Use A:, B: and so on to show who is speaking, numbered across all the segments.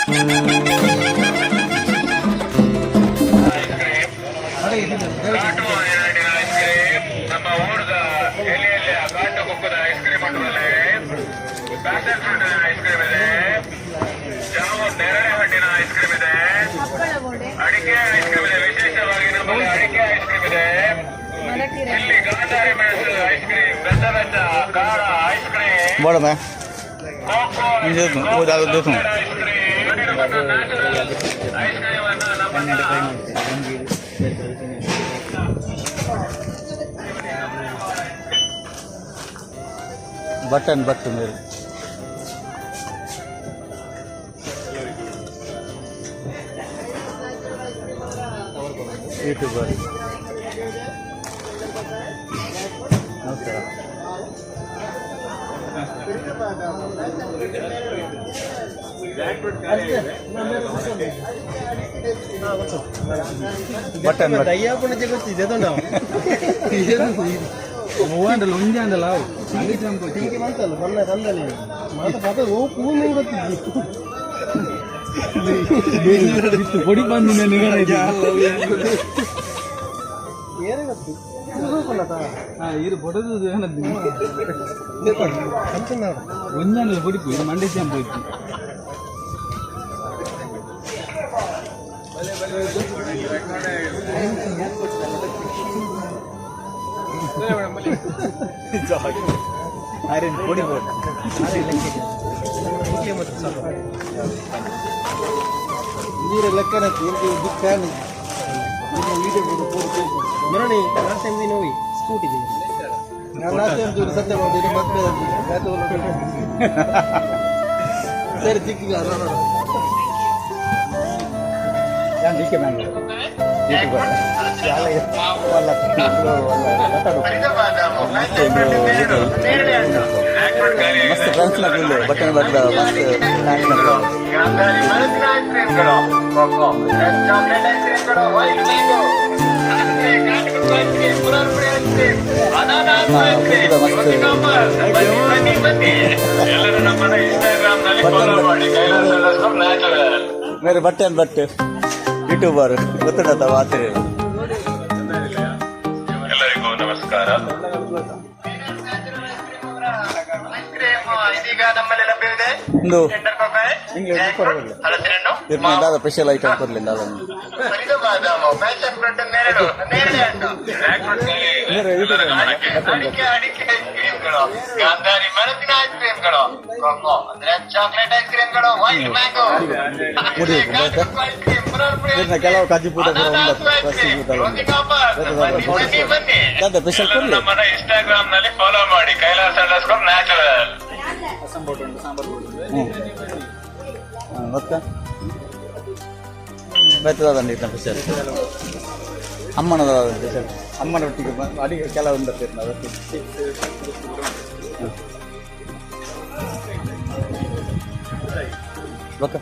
A: ನಮ್ಮ ಊರದ ಎಲೆಯಲ್ಲಿ ಘಾಟು ಕುಕ್ಕದ ಐಸ್ ಕ್ರೀಮ್ ಉಂಟಲ್ಲಿ, ಪ್ಯಾಷನ್ ಫ್ರೂಟ್ ಐಸ್ ಕ್ರೀಮ್ ಇದೆ, ಜಾಮೂನ್ ನೇರಳೆ ಹಣ್ಣಿನ ಐಸ್ ಕ್ರೀಮ್ ಇದೆ, ಅಡಿಕೆ ಐಸ್ ಕ್ರೀಮ್ ಇದೆ. ವಿಶೇಷವಾಗಿ ನಮ್ಮಲ್ಲಿ ಅಡಿಕೆ ಐಸ್ ಕ್ರೀಮ್ ಇದೆ. ಇಲ್ಲಿ ಗಾಂಧಾರಿ ಮೆಣಸು ಐಸ್ ಕ್ರೀಮ್, ಬೆಚ್ಚ ಬೆಚ್ಚ ಖಾರ ಐಸ್ ಕ್ರೀಮ್,
B: ಬಡಮ
A: cocoa ice cream, natural ice cream ಅನ್ನು
B: बटन बटन मेरे यूट्यूबर नमस्कार बटन ಮೂವಂಡಲ್ಲ ಒಂದೇ ಅಂದಲ್ಲ ಟೀಕೆ ಬಂತಲ್ಲ ಬಲ್ಲ ತಂದಲ್ಲಿ ಮಾತು ಓ ಪೂರ್ಣ ಗೊತ್ತಿತ್ತು ಹೊಡಿ ಬಂದಿನ ಏನಾಗತ್ತು ಇರು ಬಡದು ಒಂದಲ್ಲ ಹೊಡಿಪು ಮಂಡ್ಯ ಚಾಂಪ್ ಹೋಯ್ತು ಅರೆ ಹೊಡಿಬೋದು ನೀರು ಲೆಕ್ಕನ ಫ್ಯಾನ್ ಮರಣಿ ಲಾಸ್ಟ್ ಟೈಮ್ ನೋವಿ ಸ್ಕೂಟಿ ನಾನು ಲಾಸ್ಟ್ ಟೈಮ್ ಚೂರು ಸತ್ಯ ಮಾಡಿದ್ರೆ ಮತ್ತೆ ಸರಿ ದಿಕ್ಕಿಗ ನಾನು ಡಿ ಕೆ ಮ್ಯಾನ್ मस्त फ्रेंड्स ना बोले बटन बटन मस्त मेरे बटन बट यूट्यूबर ಗೊತ್ತದ ಮಾತಿರಲ್ಲ.
A: ಎಲ್ಲರಿಗೂ ನಮಸ್ಕಾರ. ಇದೀಗ ನಮ್ಮಲ್ಲಿ ಲಭ್ಯವಿದೆ
B: ಒಂದು ಸ್ಪೆಷಲ್ ಐಟಮ್ ಕೊಡ್ಲಿಲ್ಲ
A: ಗಾಂಧಾರಿ ಮೆಣಸಿನ ಐಸ್ ಕ್ರೀಮ್ಗಳು, ಅಂದ್ರೆ ಚಾಕ್ಲೇಟ್ ಐಸ್ ಕ್ರೀಮ್ಗಳು, ವೈಟ್ ಮ್ಯಾಂಗೋ
B: ಕೆಲವು ಕಾಜಿಪುರ ಸ್ಪೆಷಲ್ ಕೊಡ್ಲಿ.
A: ನಮ್ಮನ್ನ ಇನ್ಸ್ಟಾಗ್ರಾಮ್ ನಲ್ಲಿ ಫಾಲೋ ಮಾಡಿ, ಕೈಲಾಸ ನ್ಯಾಚುರಲ್.
B: ಮತ್ತೆ ಬರ್ತದಂడి ಇಟ್ಟ ಸ್ಪೆಷಲ್ ಅಮ್ಮನದ ಸ್ಪೆಷಲ್ ಅಮ್ಮನ ಒಟ್ಟಿಗೆ ಅಡಿಗೆ ಕೆಲವು ಉಂಟು ನಾವು ಓಕೆ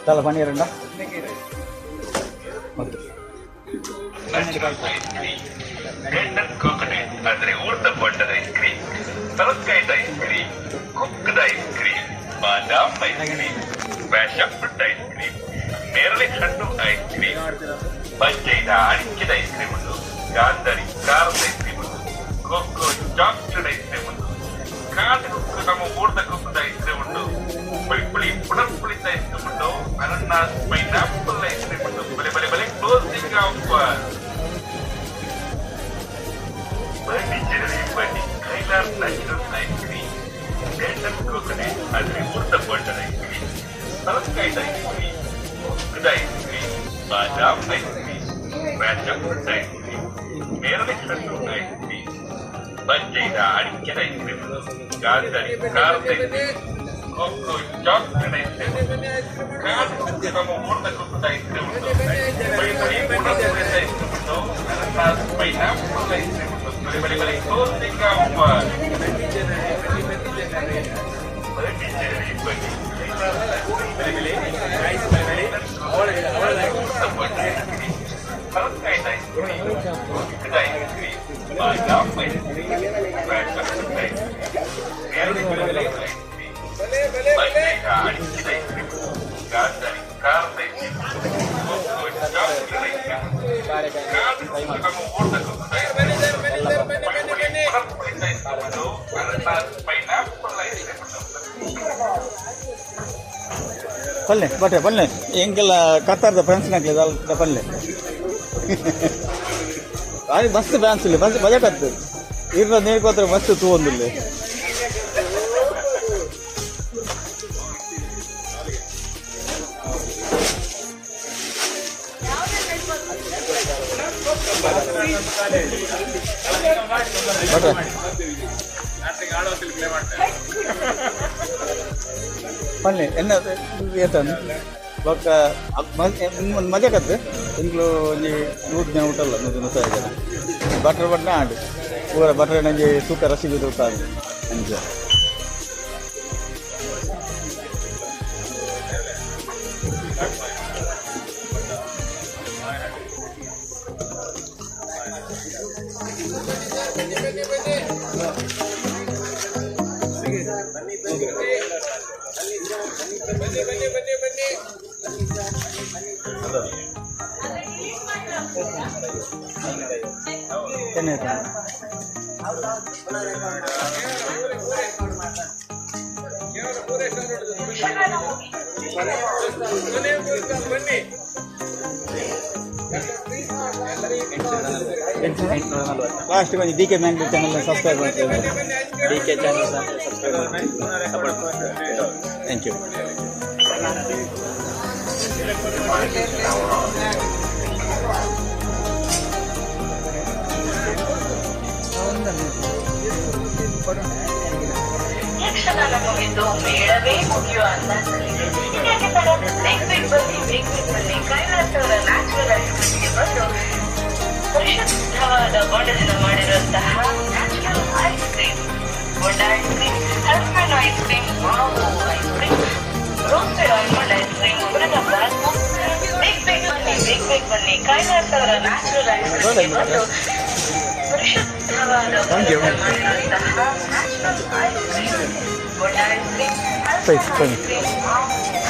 B: ತಲ ಪನ್ನೀರುಂಡ
A: ಕೋಕೋನಟ್ ಅಂದ್ರೆ ಊರ್ದ ಬೊಂಡದ ಐಸ್ ಕ್ರೀಮ್, ತಲಕಾಯ್ದ ಐಸ್ ಕ್ರೀಮ್, ಕುಕ್ಕದ ಐಸ್ ಕ್ರೀಮ್, ಬಾದಾಮ್ ice cream, passion fruit ice cream, ನೇರಳೆ ಹಣ್ಣು ಐಸ್ ಕ್ರೀಮ್, ಬಜ್ಜೈದ ಅಡಿಕೆದ ಐಸ್ ಕ್ರೀಮ್ ಉಂಟು, ಗಾಂಧಾರಿ ಖಾರದ ಐಸ್ ಕ್ರೀಮ್ ಉಂಟು, ಕೋಕೋ ಚಾಕ್ಲೇಟ್ ಐಸ್ ಕ್ರೀಮ್ ಉಂಟು, ಕಾಡು ಕುಕ್ಕು ನಮ್ಮ ಊರ್ದ ಕುಕ್ಕದ ಐಸ್ ಕ್ರೀಮ್ ಉಂಟು, ಪುಳಿ ಪುನರ್ಪುಳಿತ ಐಸ್ ಕ್ರೀಮ್ ಉಂಟು, ಅನನ್ನಾಸ್ ಪೈನಾಪಲ್ ಐಸ್ ಕ್ರೀಮ್ ಉಂಟು. ಬಲೆ ಬಲೆ ಬಲೆ ಕ್ಲೋಸಿಂಗ್ ಆಫರ್. ಬನ್ನಿ Kailas natural ice cream, tender coconut ಅಂದ್ರೆ ಊರ್ದ ಬೊಂಡದ ಐಸ್ ಕ್ರೀಮ್, ತಲಕಾಯ್ದ ಐಸ್ ಕ್ರೀಮ್, ಕುಕ್ಕದ ಐಸ್ ಕ್ರೀಮ್, ಬಾದಾಮ್ ice cream, passion fruit ice cream, ನೇರಳೆ ಹಣ್ಣು ಐಸ್ ಕ್ರೀಮ್, ಬಜ್ಜೈದ ಅಡಿಕೆದ ಐಸ್ ಕ್ರೀಮ್, ಗಾಂಧಾರಿ ಖಾರದ ice cream, cocoa chocolate ice cream, ಕಾಡು ಕುಕ್ಕು ನಮ್ಮ ಊರ್ದ ಕುಕ್ಕದ ಐಸ್ ಕ್ರೀಮ್ ಉಂಟು, ಪುಳಿ ಪುನರ್ಪುಳಿತ ಐಸ್ ಕ್ರೀಮ್ ಉಂಟು, ಅನನ್ನಾಸ್ ಪೈನಾಪಲ್ ಐಸ್ ಕ್ರೀಮ್ ಉಂಟು. ಬಲೆ ಬಲೆ ಬಲೆ ಕ್ಲೋಸಿಂಗ್ ಆಫರ್.
B: ಪಲ್ಲೆ ಬಟ್ಟೆ ಪಲ್ಲೆ ಹೆಂಗೆಲ್ಲ ಕತ್ತಾರ್ದ ಫ್ರೆಂಡ್ಸ್ನಾಗ್ಲಿ ಪಲ್ಲೆ ಅದು ಮಸ್ತ್ ಫ್ಯಾನ್ಸ್ ಇಲ್ಲ ಮಸ್ತ್ ಬಜೆಟ್ ಆಗ್ತದೆ ಇರೋದು ನೀಡ್ಕೋತಾರೆ ಮಸ್ತ್ ತಗೊಂಡಿಲ್ಲ ಪಲ್ಲೆ ಎನ್ನ ಏತಂದು ಬೊಕ್ಕ ಮಜಾ ಕತ್ತು ತಿಂಗಳು ಒಂಜಿ 100 ಜನ ಊಟಲ್ಲ 100 ಜನ ಬಟ್ರ್ ಬಟ್ನ ಆಡು ಪೂರ ಬಟ್ರ್ ನಂಜಿ ತೂಕ ರಸೀದಿ ಊಟ ಆಡು ಅಂಚ ಲಾಸ್ಟ್ ಕೊಂಚ D K Mangalore channel subscribe ಮಾಡ್ತೇವೆ ಡಿ ಕೆ ಚಾನಲ್ ಸಬ್ಸ್ಕ್ರೈಬ್ ಮಾಡಿ ಥ್ಯಾಂಕ್ ಯು
C: ಯಕ್ಷಗಾನ ಮುಗಿದು ಮೇಳವೇ ಮುಗಿಯುವ ಬನ್ನಿ ಕೈಲಾಸವರ ನ್ಯಾಚುರಲ್ ಐಸ್ಕ್ರೀಮ್ಗೆ ಬಂದು ಪರಿಶುದ್ಧವಾದ ಬೋಂಡದಿಂದ ಮಾಡಿರುವಂತಹ ನ್ಯಾಚುರಲ್ ಐಸ್ ಕ್ರೀಮ್ ಬೋಂಡ ಐಸ್ ಕ್ರೀಮ್ ಹಲ್ಸನ್ ಐಸ್ ಕ್ರೀಮ್ ಮಾವು ice cream roasted almond ice cream ಗುರುಗಂಬ ಬೇಗ ಬನ್ನಿ ಕೈಲಾಸವರ ನ್ಯಾಚುರಲ್ ಐಸ್ ಕ್ರೀಮ್ಗೆ ಬಂದು ಪರಿಶುದ್ಧವಾದ ಬೋಂಡದಿಂದ ಮಾಡಿರುವಂತಹ ನ್ಯಾಚುರಲ್ ಐಸ್ ಕ್ರೀಮ್ ಬೋಂಡ ಐಸ್ ಕ್ರೀಮ್ ಹಲ್ಸನ್ ಐಸ್ ಕ್ರೀಮ್ ಮಾವು